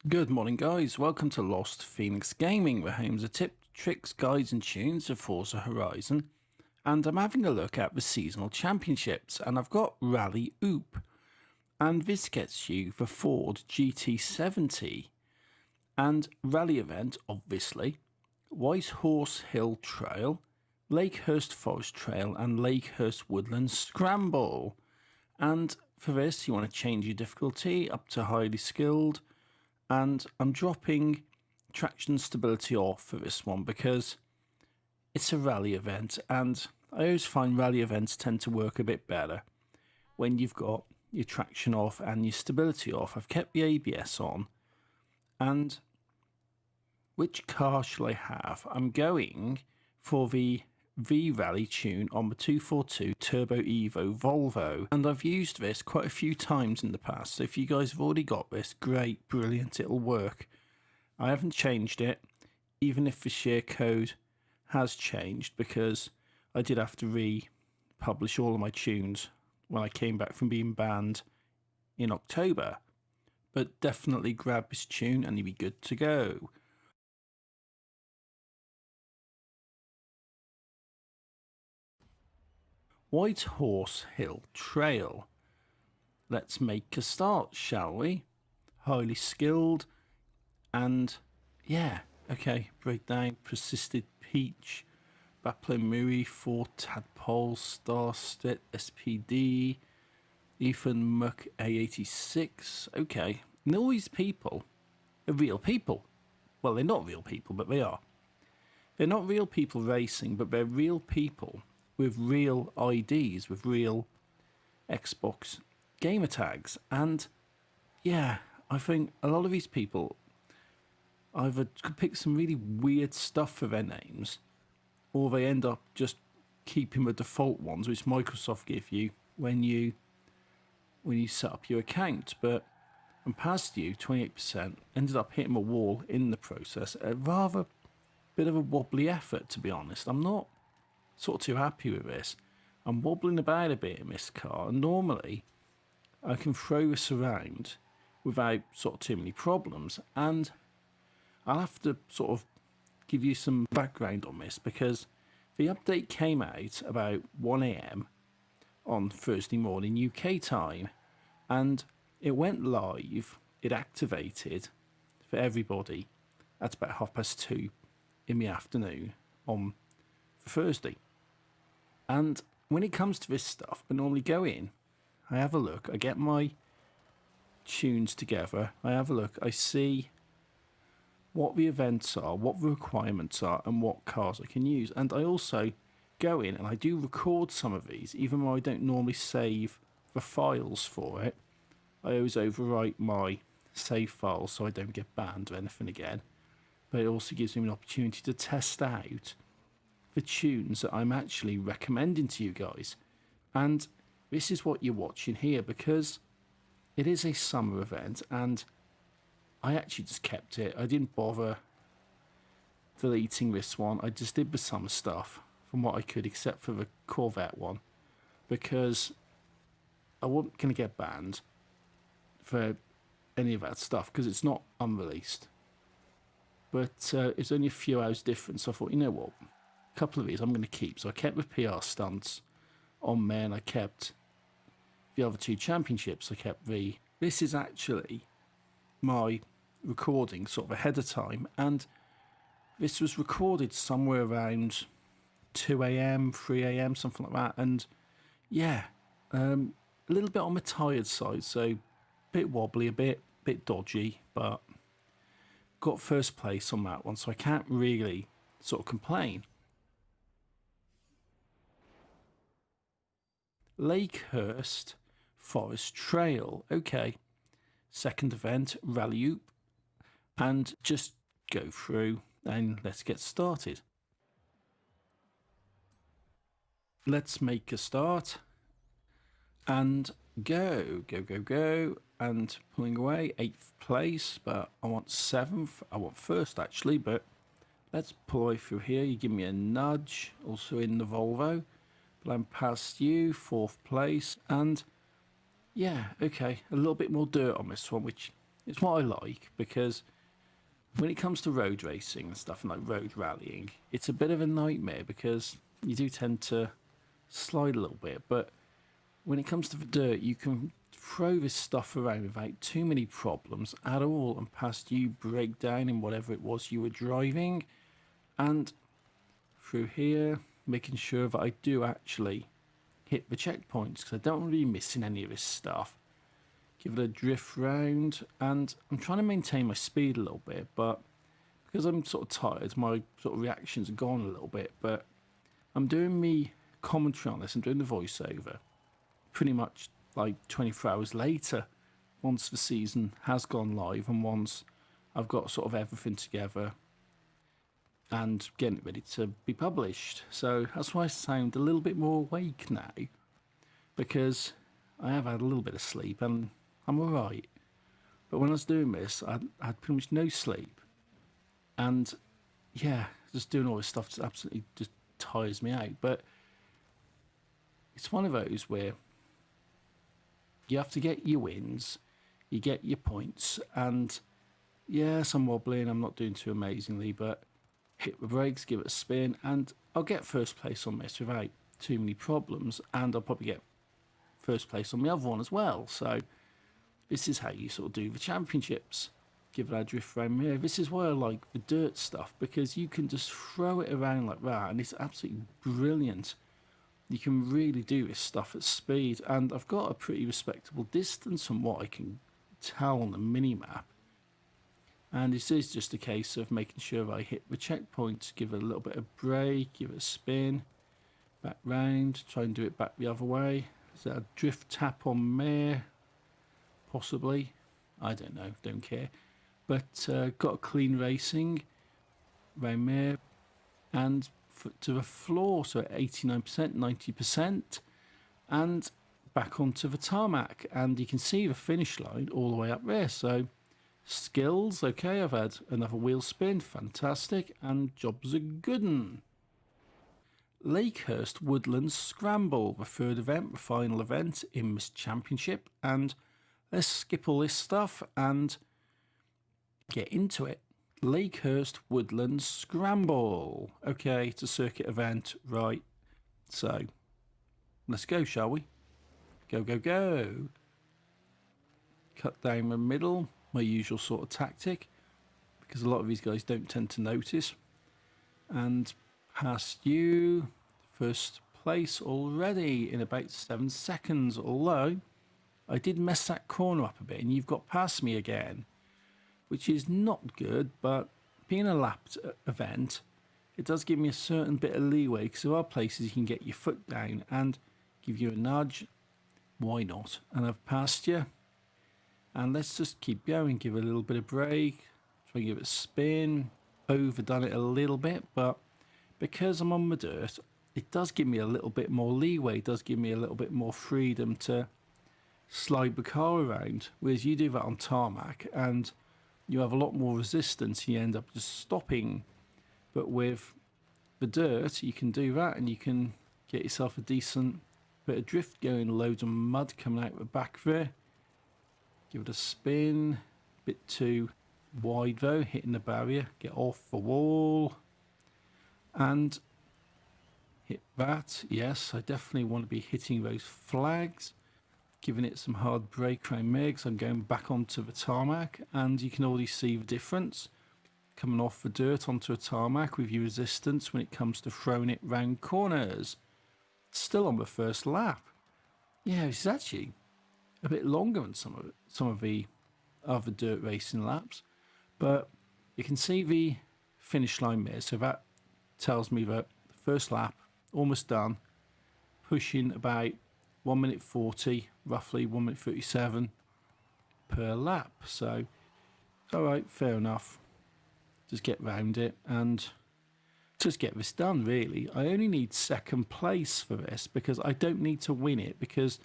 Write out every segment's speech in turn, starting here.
Good morning guys, welcome to Lost Phoenix Gaming, where homes are tips, tricks, guides and tunes of Forza Horizon, and I'm having a look at the seasonal championships, and I've got Rally Oop, and this gets you the Ford GT70, and Rally Event obviously, White Horse Hill Trail, Lakehurst Forest Trail and Lakehurst Woodland Scramble, and for this you want to change your difficulty up to highly skilled. And I'm dropping traction stability off for this one because it's a rally event, and I always find rally events tend to work a bit better when you've got your traction off and your stability off. I've kept the ABS on, and which car shall I have? I'm going for the V-Rally tune on the 242 Turbo Evo Volvo, and I've used this quite a few times in the past, so if you guys have already got this, great, brilliant, it'll work. I haven't changed it, even if the share code has changed, because I did have to republish all of my tunes when I came back from being banned in October, but definitely grab this tune and you'll be good to go. White Horse Hill Trail. Let's make a start, shall we? Highly skilled, and yeah, okay, breakdown, persisted peach, Baplin Muri, Ford Tadpole, Starstit, SPD, Ethan Muck A86. Okay, and all these people are real people. Well, they're not real people, but they are. They're not real people racing, but they're real people with real IDs, with real Xbox gamer tags. And yeah, I think a lot of these people either could pick some really weird stuff for their names, or they end up just keeping the default ones which Microsoft give you when you set up your account. But I'm past you 28%, ended up hitting a wall in the process. A rather bit of a wobbly effort, to be honest. I'm not sort of too happy with this. I'm wobbling about a bit in this car, and normally I can throw this around without sort of too many problems, and I'll have to sort of give you some background on this because the update came out about 1 AM on Thursday morning UK time, and it went live, it activated for everybody at about 2:30 in the afternoon on Thursday. And when it comes to this stuff, I normally go in, I have a look, I get my tunes together, I have a look, I see what the events are, what the requirements are, and what cars I can use. And I also go in and I do record some of these, even though I don't normally save the files for it. I always overwrite my save files so I don't get banned or anything again. But it also gives me an opportunity to test out the tunes that I'm actually recommending to you guys. And this is what you're watching here, because it is a summer event and I actually just kept it. I didn't bother deleting this one. I just did the summer stuff from what I could, except for the Corvette one, because I wasn't going to get banned for any of that stuff because it's not unreleased. But it's only a few hours difference, so I thought, you know what, a couple of these I'm going to keep. So I kept the PR stunts on there, and I kept the other two championships. I kept this is actually my recording sort of ahead of time, and this was recorded somewhere around 2 AM, 3 AM, something like that. And yeah, a little bit on the tired side, so a bit wobbly, a bit dodgy, but got first place on that one, so I can't really sort of complain. Lakehurst Forest Trail. Okay, second event, Rally Oop, and just go through and let's get started. Let's make a start and go, and pulling away, 8th place, but I want 7th, I want 1st actually, but let's pull away through here. You give me a nudge, also in the Volvo, but I'm past you, 4th place, and yeah, okay, a little bit more dirt on this one, which It's what I like, because when it comes to road racing and stuff and like road rallying, it's a bit of a nightmare because you do tend to slide a little bit. But when it comes to the dirt, you can throw this stuff around without too many problems at all, and past you break down in whatever it was you were driving. And through here, making sure that I do actually hit the checkpoints, because I don't want to be missing any of this stuff. Give it a drift round, and I'm trying to maintain my speed a little bit, but because I'm sort of tired, my sort of reactions are gone a little bit. But I'm doing me commentary on this, I'm doing the voiceover pretty much like 24 hours later, once the season has gone live and once I've got sort of everything together and getting it ready to be published. So that's why I sound a little bit more awake now, because I have had a little bit of sleep and I'm alright. But when I was doing this, I had pretty much no sleep. And yeah, just doing all this stuff just absolutely just tires me out. But it's one of those where you have to get your wins, you get your points, and yes, I'm wobbling, I'm not doing too amazingly, but hit the brakes, give it a spin, and I'll get first place on this without too many problems, and I'll probably get first place on the other one as well. So this is how you sort of do the championships. Give it a drift around here. This is why I like the dirt stuff, because you can just throw it around like that, and it's absolutely brilliant. You can really do this stuff at speed, and I've got a pretty respectable distance from what I can tell on the mini-map. And this is just a case of making sure I hit the checkpoints, give it a little bit of brake, give it a spin, back round, try and do it back the other way. Is that a drift tap on there? Possibly. I don't know, don't care. But got a clean racing around there, and to the floor, so at 89%, 90%, and back onto the tarmac. And you can see the finish line all the way up there. So skills, okay, I've had another wheel spin, fantastic, and job's a good un. Lakehurst Woodlands Scramble, the third event, the final event in this championship, and let's skip all this stuff and get into it. Lakehurst Woodlands Scramble. Okay, it's a circuit event, right? So let's go, shall we? Go, go, go. Cut down the middle, my usual sort of tactic, because a lot of these guys don't tend to notice. And past you, first place already in about 7 seconds, although I did mess that corner up a bit and you've got past me again, which is not good. But being a lapped event, it does give me a certain bit of leeway, because there are places you can get your foot down and give you a nudge. Why not? And I've passed you, and let's just keep going. Give it a little bit of brake, try and give it a spin. Overdone it a little bit, but because I'm on the dirt, it does give me a little bit more leeway, it does give me a little bit more freedom to slide the car around, whereas you do that on tarmac and you have a lot more resistance, you end up just stopping. But with the dirt, you can do that, and you can get yourself a decent bit of drift going, loads of mud coming out the back there. Give it a spin, bit too wide though, hitting the barrier, get off the wall and hit that. Yes, I definitely want to be hitting those flags, giving it some hard brake around there, because I'm going back onto the tarmac, and you can already see the difference coming off the dirt onto a tarmac with your resistance when it comes to throwing it round corners. Still on the first lap. Yeah, it's actually a bit longer than some of the other dirt racing laps, but you can see the finish line there, so that tells me that the first lap almost done, pushing about 1 minute 40, roughly 1 minute 37 per lap. So all right, fair enough. Just get round it and just get this done, really. I only need second place for this, because I don't need to win it, because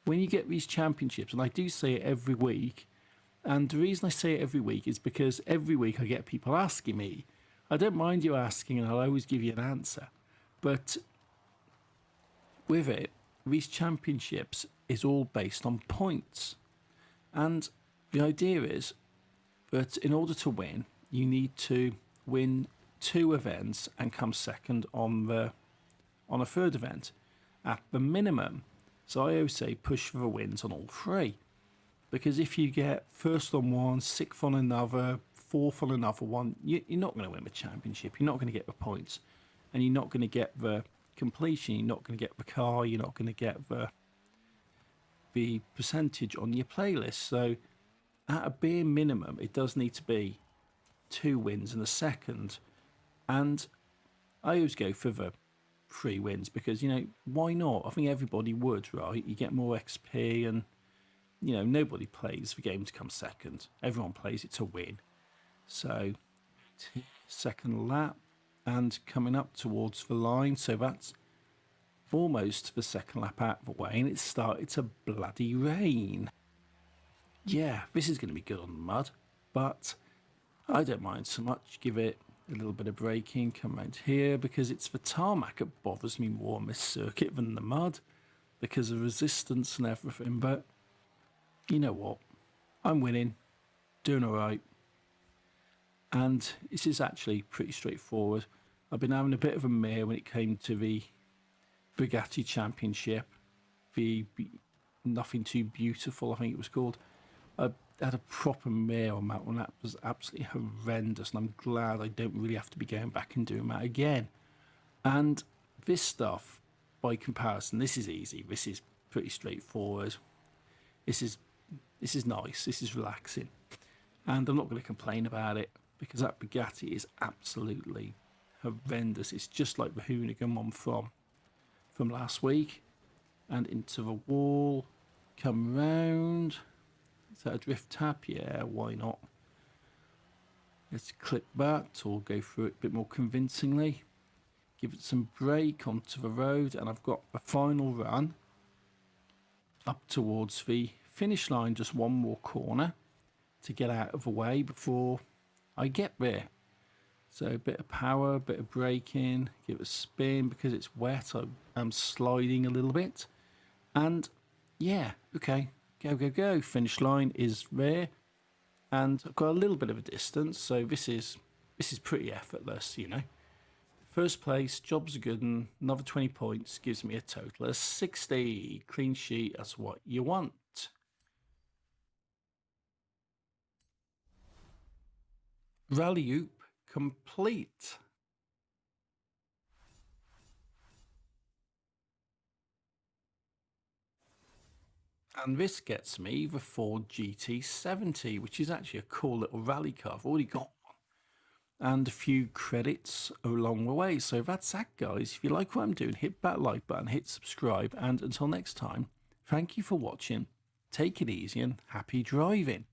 when you get these championships, and I do say it every week, and the reason I say it every week is because every week I get people asking me. I don't mind you asking, and I'll always give you an answer. But with it, these championships is all based on points. And the idea is, But in order to win, you need to win 2 events and come second on a third event at the minimum. So I always say push for the wins on all 3. Because if you get first on one, 6th on another, 4th on another one, you're not going to win the championship. You're not going to get the points. And you're not going to get the completion. You're not going to get the car. You're not going to get the percentage on your playlist. So at a bare minimum, it does need to be 2 wins and a second. And I always go for the 3 wins because, why not? I think everybody would, right? You get more XP and, nobody plays the game to come second. Everyone plays it to win. So, second lap and coming up towards the line. So that's almost the second lap out of the way and it started to bloody rain. Yeah, this is going to be good on the mud, but I don't mind so much. Give it a little bit of braking, come around here because it's the tarmac that bothers me more on this circuit than the mud because of resistance and everything. But you know what? I'm winning, doing all right. And this is actually pretty straightforward. I've been having a bit of a mare when it came to the Bugatti Championship, the Nothing Too Beautiful, I think it was called. I had a proper mare on that one. That was absolutely horrendous, and I'm glad I don't really have to be going back and doing that again. And this stuff, by comparison, this is easy. This is pretty straightforward. This is nice. This is relaxing, and I'm not going to complain about it because that Bugatti is absolutely horrendous. It's just like the Hoonigan one from last week, and into the wall, come round. Is that a drift tap? Yeah, why not? Let's clip that or go through it a bit more convincingly. Give it some brake onto the road, and I've got a final run up towards the finish line. Just one more corner to get out of the way before I get there. So a bit of power, a bit of braking, give it a spin because it's wet. I'm sliding a little bit. And yeah, okay, go. Finish line is there. And I've got a little bit of a distance, so this is pretty effortless, First place, job's a good one. Another 20 points gives me a total of 60. Clean sheet, that's what you want. Rally Oop complete. And this gets me the Ford GT70, which is actually a cool little rally car. I've already got one. And a few credits along the way. So that's that, guys. If you like what I'm doing, hit that like button, hit subscribe. And until next time, thank you for watching. Take it easy and happy driving.